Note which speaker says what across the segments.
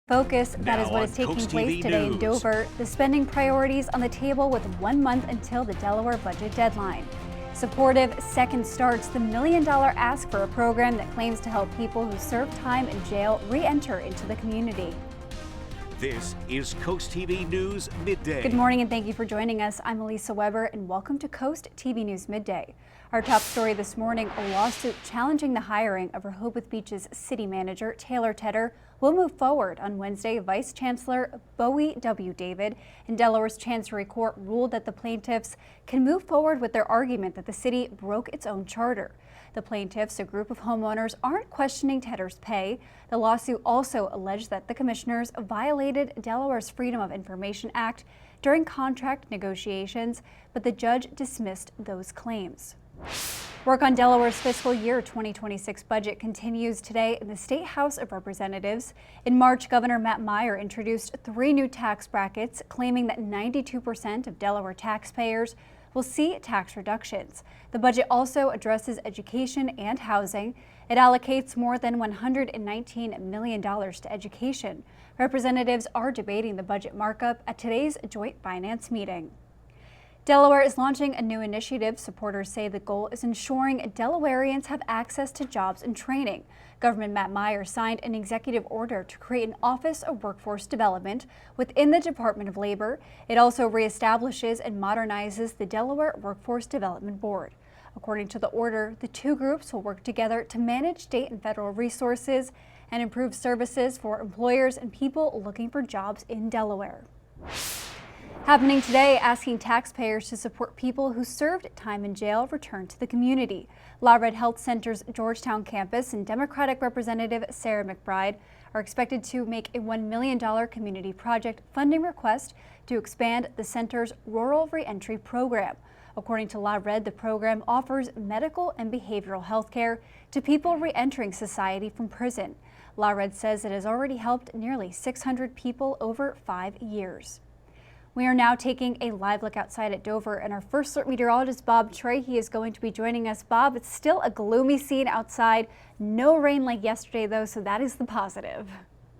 Speaker 1: Focus, that is what is taking place today in Dover. The spending priorities on the table with 1 month until the Delaware budget deadline. Supportive Second starts the $1 million ask for a program that claims to help people who serve time in jail re-enter into the community.
Speaker 2: This is Coast TV News Midday.
Speaker 1: Good morning and thank you for joining us. I'm Elisa Weber and welcome to Coast TV News Midday. Our top story this morning, a lawsuit challenging the hiring of Rehoboth Beach's city manager, Taylor Tedder, will move forward on Wednesday. Vice Chancellor Bowie W. David in Delaware's Chancery Court ruled that the plaintiffs can move forward with their argument that the city broke its own charter. The plaintiffs, a group of homeowners, aren't questioning Tedder's pay. The lawsuit also alleged that the commissioners violated Delaware's Freedom of Information Act during contract negotiations, but the judge dismissed those claims. Work on Delaware's fiscal year 2026 budget continues today in the State House of Representatives. In March, Governor Matt Meyer introduced 3 new tax brackets, claiming that 92% of Delaware taxpayers will see tax reductions. The budget also addresses education and housing. It allocates more than $119 million to education. Representatives are debating the budget markup at today's Joint Finance meeting. Delaware is launching a new initiative. Supporters say the goal is ensuring Delawareans have access to jobs and training. Governor Matt Meyer signed an executive order to create an Office of Workforce Development within the Department of Labor. It also reestablishes and modernizes the Delaware Workforce Development Board. According to the order, the two groups will work together to manage state and federal resources and improve services for employers and people looking for jobs in Delaware. Happening today, asking taxpayers to support people who served time in jail return to the community. Lawred Health Center's Georgetown campus and Democratic Representative Sarah McBride are expected to make a $1 million community project funding request to expand the center's rural reentry program. According to Lawred, the program offers medical and behavioral health care to people reentering society from prison. Lawred says it has already helped nearly 600 people over 5 years. We are now taking a live look outside at Dover, and our first alert meteorologist, Bob Trey, he is going to be joining us. Bob, it's still a gloomy scene outside. No rain like yesterday, though, so that is the positive.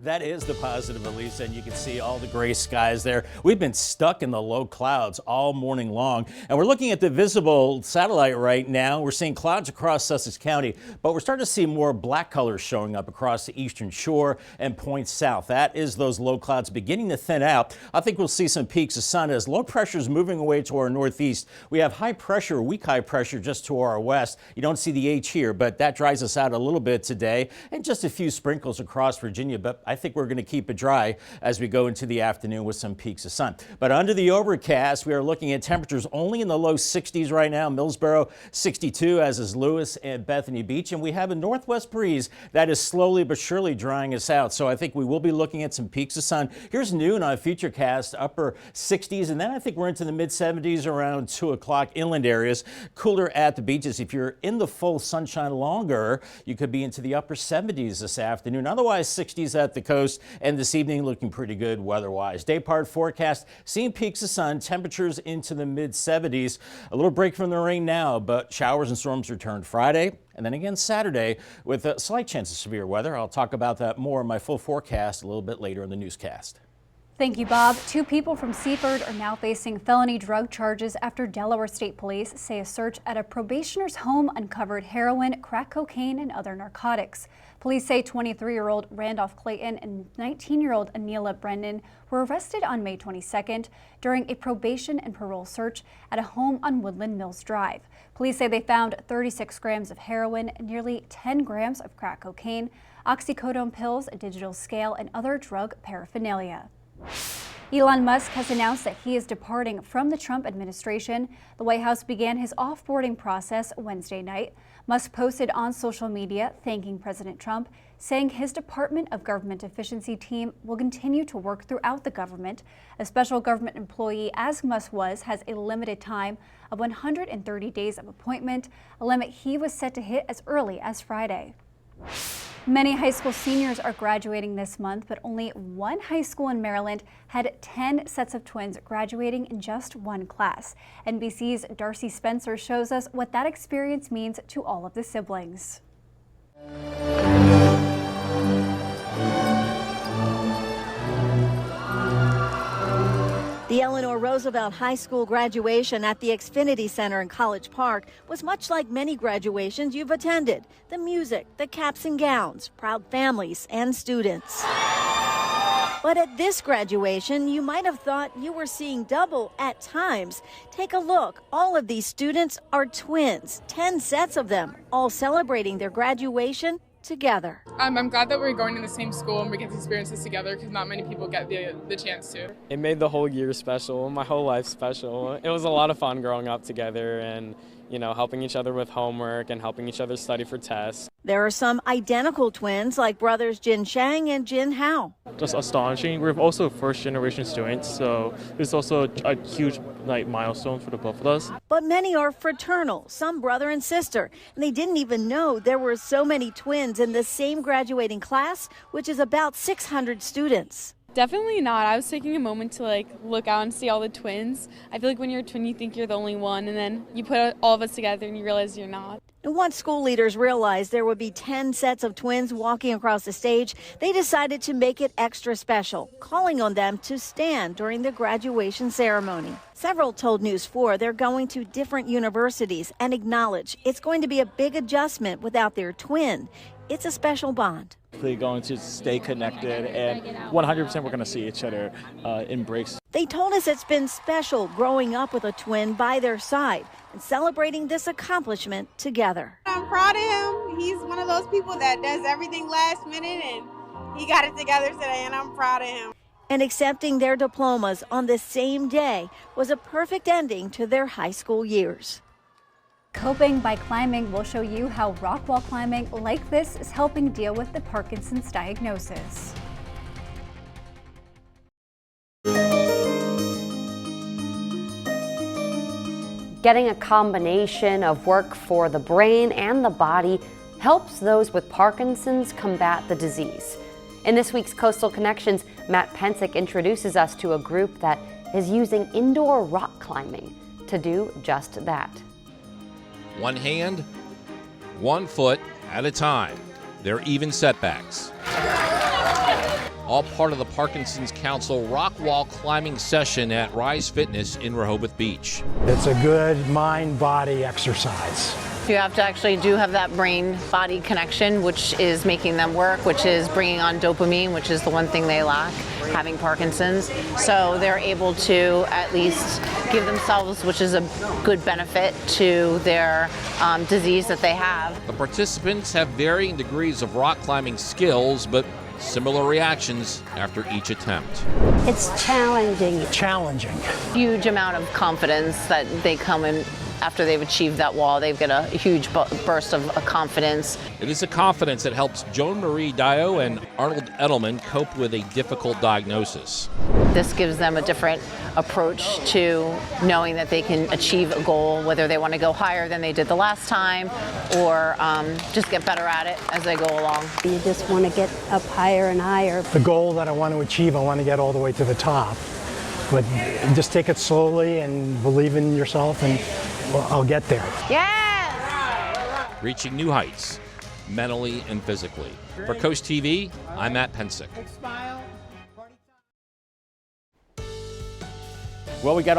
Speaker 3: That is the positive, Elisa, and you can see all the gray skies there. We've been stuck in the low clouds all morning long, and we're looking at the visible satellite right now. We're seeing clouds across Sussex County, but we're starting to see more black colors showing up across the eastern shore and points south. That is those low clouds beginning to thin out. I think we'll see some peaks of sun as low pressure is moving away to our northeast. We have high pressure, weak high pressure just to our west. You don't see the H here, but that dries us out a little bit today, and just a few sprinkles across Virginia, but I think we're going to keep it dry as we go into the afternoon with some peaks of sun. But under the overcast, we are looking at temperatures only in the low 60s right now. Millsboro 62, as is Lewis and Bethany Beach. And we have a northwest breeze that is slowly but surely drying us out. So I think we will be looking at some peaks of sun. Here's noon on Futurecast, upper 60s. And then I think we're into the mid 70s around 2 o'clock. Inland areas cooler at the beaches. If you're in the full sunshine longer, you could be into the upper 70s this afternoon. Otherwise, 60s at the coast, and this evening looking pretty good weather-wise. Day part forecast, seeing peaks of sun, temperatures into the mid-70s. A little break from the rain now, but showers and storms return Friday and then again Saturday with a slight chance of severe weather. I'll talk about that more in my full forecast a little bit later in the newscast.
Speaker 1: Thank you, Bob. 2 people from Seaford are now facing felony drug charges after Delaware State Police say a search at a probationer's home uncovered heroin, crack cocaine, and other narcotics. Police say 23-year-old Randolph Clayton and 19-year-old Anila Brennan were arrested on May 22nd during a probation and parole search at a home on Woodland Mills Drive. Police say they found 36 grams of heroin, nearly 10 grams of crack cocaine, oxycodone pills, a digital scale, and other drug paraphernalia. Elon Musk has announced that he is departing from the Trump administration. The White House began his off-boarding process Wednesday night. Musk posted on social media thanking President Trump, saying his Department of Government Efficiency team will continue to work throughout the government. A special government employee, as Musk was, has a limited time of 130 days of appointment, a limit he was set to hit as early as Friday. Many high school seniors are graduating this month, but only one high school in Maryland had 10 sets of twins graduating in just one class. NBC's Darcy Spencer shows us what that experience means to all of the siblings.
Speaker 4: The Eleanor Roosevelt High School graduation at the Xfinity Center in College Park was much like many graduations you've attended. The music, the caps and gowns, proud families and students. But at this graduation, you might have thought you were seeing double at times. Take a look. All of these students are twins, 10 sets of them, all celebrating their graduation together.
Speaker 5: I'm glad that we're going to the same school and we get to experience this together because not many people get the chance to.
Speaker 6: It made the whole year special, my whole life special. It was a lot of fun growing up together and, helping each other with homework and helping each other study for tests.
Speaker 4: There are some identical twins like brothers Jin Shang and Jin Hao.
Speaker 7: Just astonishing. We're also first-generation students, so it's also a huge milestone for the both of us.
Speaker 4: But many are fraternal, some brother and sister, and they didn't even know there were so many twins in the same graduating class, which is about 600 students.
Speaker 5: Definitely not. I was taking a moment to look out and see all the twins. I feel like when you're a twin, you think you're the only one, and then you put all of us together and you realize you're not.
Speaker 4: And once school leaders realized there would be 10 sets of twins walking across the stage, they decided to make it extra special, calling on them to stand during the graduation ceremony. Several told News 4 they're going to different universities and acknowledge it's going to be a big adjustment without their twin. It's a special bond.
Speaker 7: They're going to stay connected, and 100% we're going to see each other in breaks.
Speaker 4: They told us it's been special growing up with a twin by their side and celebrating this accomplishment together.
Speaker 8: I'm proud of him. He's one of those people that does everything last minute, and he got it together today, and I'm proud of him.
Speaker 4: And accepting their diplomas on the same day was a perfect ending to their high school years.
Speaker 1: Coping by climbing will show you how rock wall climbing like this is helping deal with the Parkinson's diagnosis.
Speaker 9: Getting a combination of work for the brain and the body helps those with Parkinson's combat the disease. In this week's Coastal Connections, Matt Pensick introduces us to a group that is using indoor rock climbing to do just that.
Speaker 10: One hand, 1 foot at a time. There are even setbacks. All part of the Parkinson's Council rock wall climbing session at Rise Fitness in Rehoboth Beach.
Speaker 11: It's a good mind-body exercise.
Speaker 12: You have to actually have that brain-body connection, which is making them work, which is bringing on dopamine, which is the one thing they lack, having Parkinson's. So they're able to at least give themselves, which is a good benefit to their disease that they have.
Speaker 10: The participants have varying degrees of rock climbing skills, but similar reactions after each attempt.
Speaker 9: It's challenging.
Speaker 11: Challenging.
Speaker 12: Huge amount of confidence that they come in after they've achieved that wall. They've got a huge burst of confidence.
Speaker 10: It is a confidence that helps Joan Marie Dio and Arnold Edelman cope with a difficult diagnosis.
Speaker 12: This gives them a different approach to knowing that they can achieve a goal, whether they want to go higher than they did the last time or just get better at it as they go along.
Speaker 9: You just want to get up higher and higher.
Speaker 11: The goal that I want to achieve, I want to get all the way to the top. But just take it slowly and believe in yourself, and I'll get there.
Speaker 12: Yeah!
Speaker 10: Reaching new heights, mentally and physically. For Coast TV, I'm Matt Pensick.
Speaker 3: Well, we got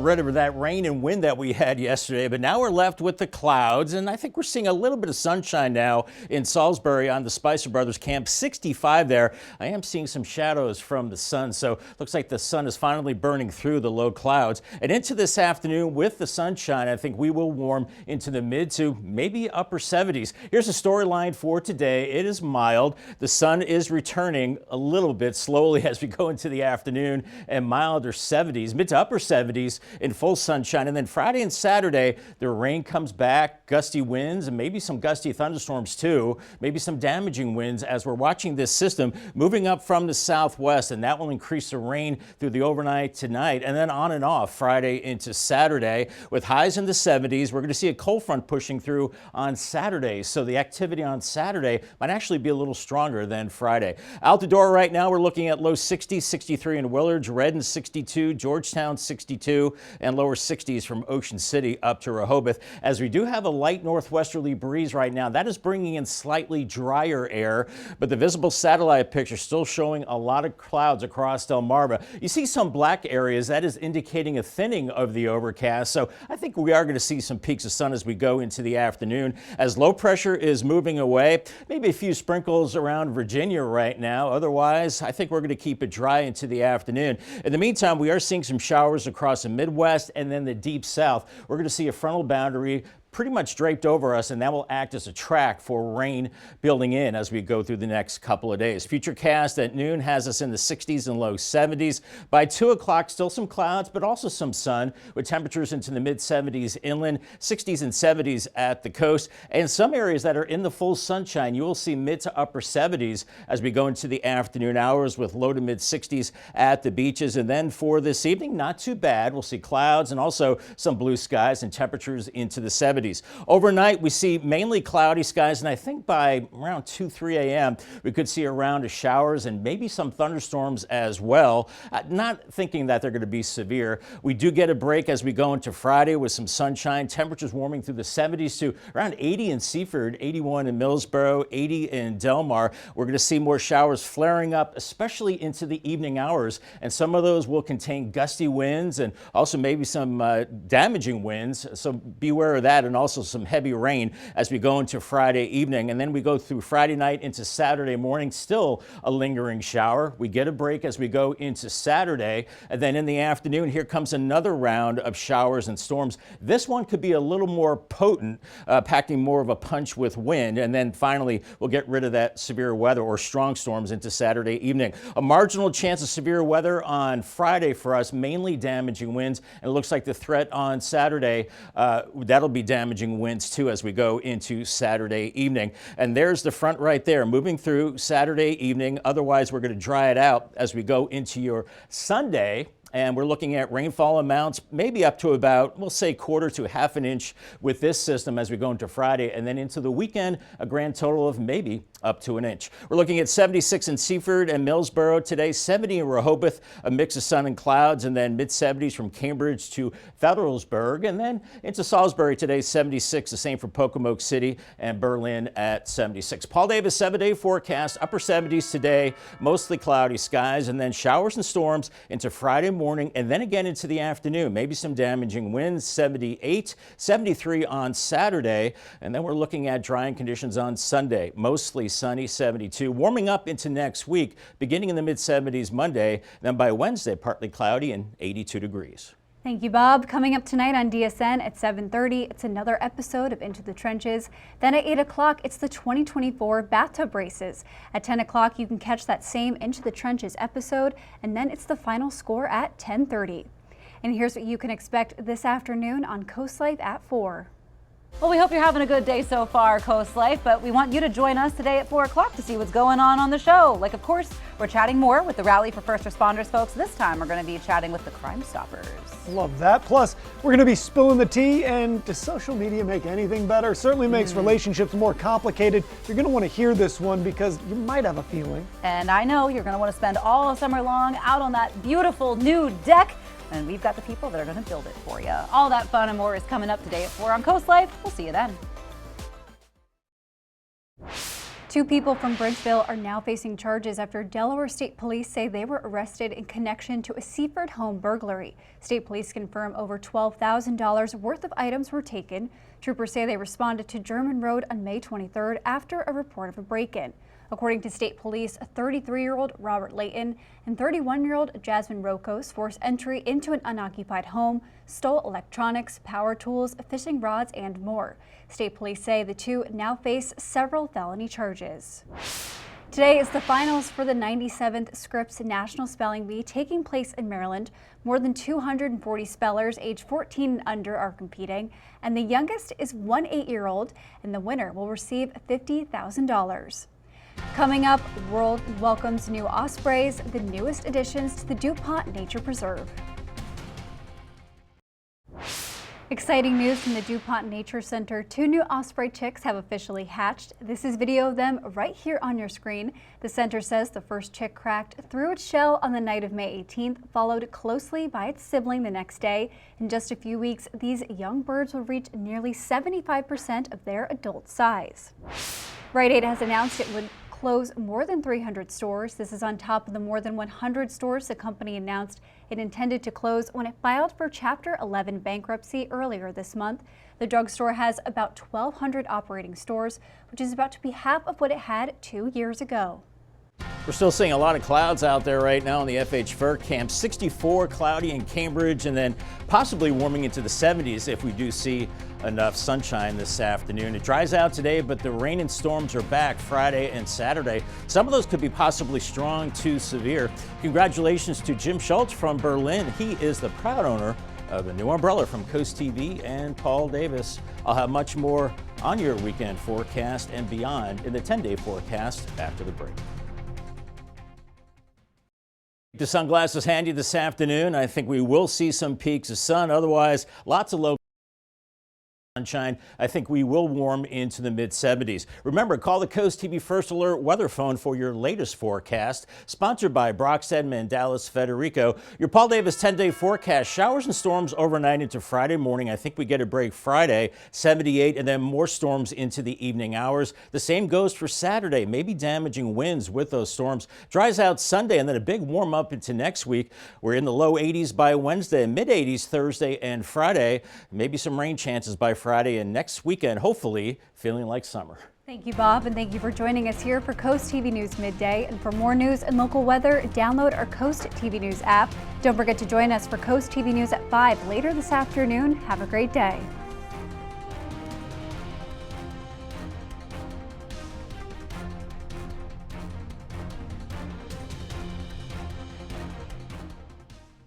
Speaker 3: rid of that rain and wind that we had yesterday, but now we're left with the clouds, and I think we're seeing a little bit of sunshine now in Salisbury on the Spicer Brothers camp. 65 there. I am seeing some shadows from the sun, so looks like the sun is finally burning through the low clouds. And into this afternoon with the sunshine, I think we will warm into the mid to maybe upper 70s. Here's a storyline for today. It is mild. The sun is returning a little bit slowly as we go into the afternoon, and milder 70s, mid to upper 70s in full sunshine. And then Friday and Saturday, the rain comes back, gusty winds, and maybe some gusty thunderstorms too, maybe some damaging winds as we're watching this system moving up from the southwest, and that will increase the rain through the overnight tonight and then on and off Friday into Saturday with highs in the 70s. We're going to see a cold front pushing through on Saturday, so the activity on Saturday might actually be a little stronger than Friday. Out the door right now, we're looking at low 60s, 63 in Willard, Redden 62, Georgetown Youngstown 62, and lower 60s from Ocean City up to Rehoboth. As we do have a light northwesterly breeze right now, that is bringing in slightly drier air, but the visible satellite picture still showing a lot of clouds across Delmarva. You see some black areas, that is indicating a thinning of the overcast, so I think we are going to see some peaks of sun as we go into the afternoon. As low pressure is moving away, maybe a few sprinkles around Virginia right now. Otherwise, I think we're going to keep it dry into the afternoon. In the meantime, we are seeing some showers across the Midwest and then the deep south. We're going to see a frontal boundary pretty much draped over us, and that will act as a track for rain building in as we go through the next couple of days. Futurecast at noon has us in the 60s and low 70s. By 2 o'clock, still some clouds, but also some sun with temperatures into the mid 70s inland, 60s and 70s at the coast. And some areas that are in the full sunshine, you will see mid to upper 70s as we go into the afternoon hours with low to mid 60s at the beaches. And then for this evening, not too bad. We'll see clouds and also some blue skies and temperatures into the 70s. Overnight, we see mainly cloudy skies, and I think by around 2-3 a.m. we could see a round of showers and maybe some thunderstorms as well. Not thinking that they're going to be severe. We do get a break as we go into Friday with some sunshine. Temperatures warming through the 70s to around 80 in Seaford, 81 in Millsboro, 80 in Delmar. We're going to see more showers flaring up, especially into the evening hours, and some of those will contain gusty winds and also maybe some damaging winds, so beware of that, and also some heavy rain as we go into Friday evening. And then we go through Friday night into Saturday morning, still a lingering shower. We get a break as we go into Saturday, and then in the afternoon, here comes another round of showers and storms. This one could be a little more potent, packing more of a punch with wind. And then finally, we'll get rid of that severe weather or strong storms into Saturday evening. A marginal chance of severe weather on Friday for us, mainly damaging winds. And it looks like the threat on Saturday, that'll be damaging winds too as we go into Saturday evening. And there's the front right there moving through Saturday evening. Otherwise, we're going to dry it out as we go into your Sunday. And we're looking at rainfall amounts maybe up to about, we'll say, 1/4 to 1/2 inch with this system as we go into Friday, and then into the weekend, a grand total of maybe up to an inch. We're looking at 76 in Seaford and Millsboro today, 70 in Rehoboth, a mix of sun and clouds, and then mid 70s from Cambridge to Federalsburg, and then into Salisbury today, 76, the same for Pocomoke City and Berlin at 76. Paul Davis 7-day forecast, upper 70s today, mostly cloudy skies, and then showers and storms into Friday morning and then again into the afternoon. Maybe some damaging winds, 78, 73 on Saturday, and then we're looking at drying conditions on Sunday, mostly sunny, 72, warming up into next week, beginning in the mid 70s Monday, then by Wednesday, partly cloudy and 82 degrees.
Speaker 1: Thank you, Bob. Coming up tonight on DSN at 7:30, it's another episode of Into the Trenches. Then at 8 o'clock, it's the 2024 bathtub races. At 10 o'clock, you can catch that same Into the Trenches episode, and then it's the final score at 10:30. And here's what you can expect this afternoon on Coast Life at 4.
Speaker 13: Well, we hope you're having a good day so far, Coast Life, but we want you to join us today at 4 o'clock to see what's going on the show. Like, of course, we're chatting more with the Rally for First Responders folks. This time, we're going to be chatting with the Crime Stoppers.
Speaker 14: Love that. Plus, we're going to be spilling the tea. And does social media make anything better? Certainly makes relationships more complicated. You're going to want to hear this one because you might have a feeling.
Speaker 13: And I know you're going to want to spend all summer long out on that beautiful new deck. And we've got the people that are going to build it for you. All that fun and more is coming up today at 4 on Coast Life. We'll see you then.
Speaker 1: 2 people from Bridgeville are now facing charges after Delaware State Police say they were arrested in connection to a Seaford home burglary. State Police confirm over $12,000 worth of items were taken. Troopers say they responded to German Road on May 23rd after a report of a break-in. According to State Police, a 33-year-old Robert Layton and 31-year-old Jasmine Rocos forced entry into an unoccupied home, stole electronics, power tools, fishing rods, and more. State Police say the 2 now face several felony charges. Today is the finals for the 97th Scripps National Spelling Bee taking place in Maryland. More than 240 spellers aged 14 and under are competing, and the youngest is one 8-year-old, and the winner will receive $50,000. Coming up, World welcomes new ospreys, the newest additions to the DuPont Nature Preserve. Exciting news from the DuPont Nature Center. 2 new osprey chicks have officially hatched. This is video of them right here on your screen. The center says the first chick cracked through its shell on the night of May 18th, followed closely by its sibling the next day. In just a few weeks, these young birds will reach nearly 75% of their adult size. Rite Aid has announced it would close more than 300 stores. This is on top of the more than 100 stores the company announced it intended to close when it filed for Chapter 11 bankruptcy earlier this month. The drugstore has about 1,200 operating stores, which is about to be half of what it had 2 years ago.
Speaker 3: We're still seeing a lot of clouds out there right now in the FH Fur Camp. 64 cloudy in Cambridge, and then possibly warming into the 70s if we do see enough sunshine this afternoon. It dries out today, but the rain and storms are back Friday and Saturday. Some of those could be possibly strong to severe. Congratulations to Jim Schultz from Berlin. He is the proud owner of a new umbrella from Coast TV and Paul Davis. I'll have much more on your weekend forecast and beyond in the 10-day forecast after the break. The sunglasses handy this afternoon. I think we will see some peaks of sun. Otherwise, lots of low sunshine. I think we will warm into the mid-70s. Remember, call the Coast TV First Alert weather phone for your latest forecast. Sponsored by Brock Stedman and Dallas Federico. Your Paul Davis 10-day forecast. Showers and storms overnight into Friday morning. I think we get a break Friday, 78, and then more storms into the evening hours. The same goes for Saturday. Maybe damaging winds with those storms. Dries out Sunday, and then a big warm up into next week. We're in the low 80s by Wednesday, mid-80s Thursday and Friday. Maybe some rain chances by Friday, and next weekend, hopefully feeling like summer.
Speaker 1: Thank you, Bob, and thank you for joining us here for Coast TV News Midday. And for more news and local weather, download our Coast TV News app. Don't forget to join us for Coast TV News at 5 later this afternoon. Have a great day.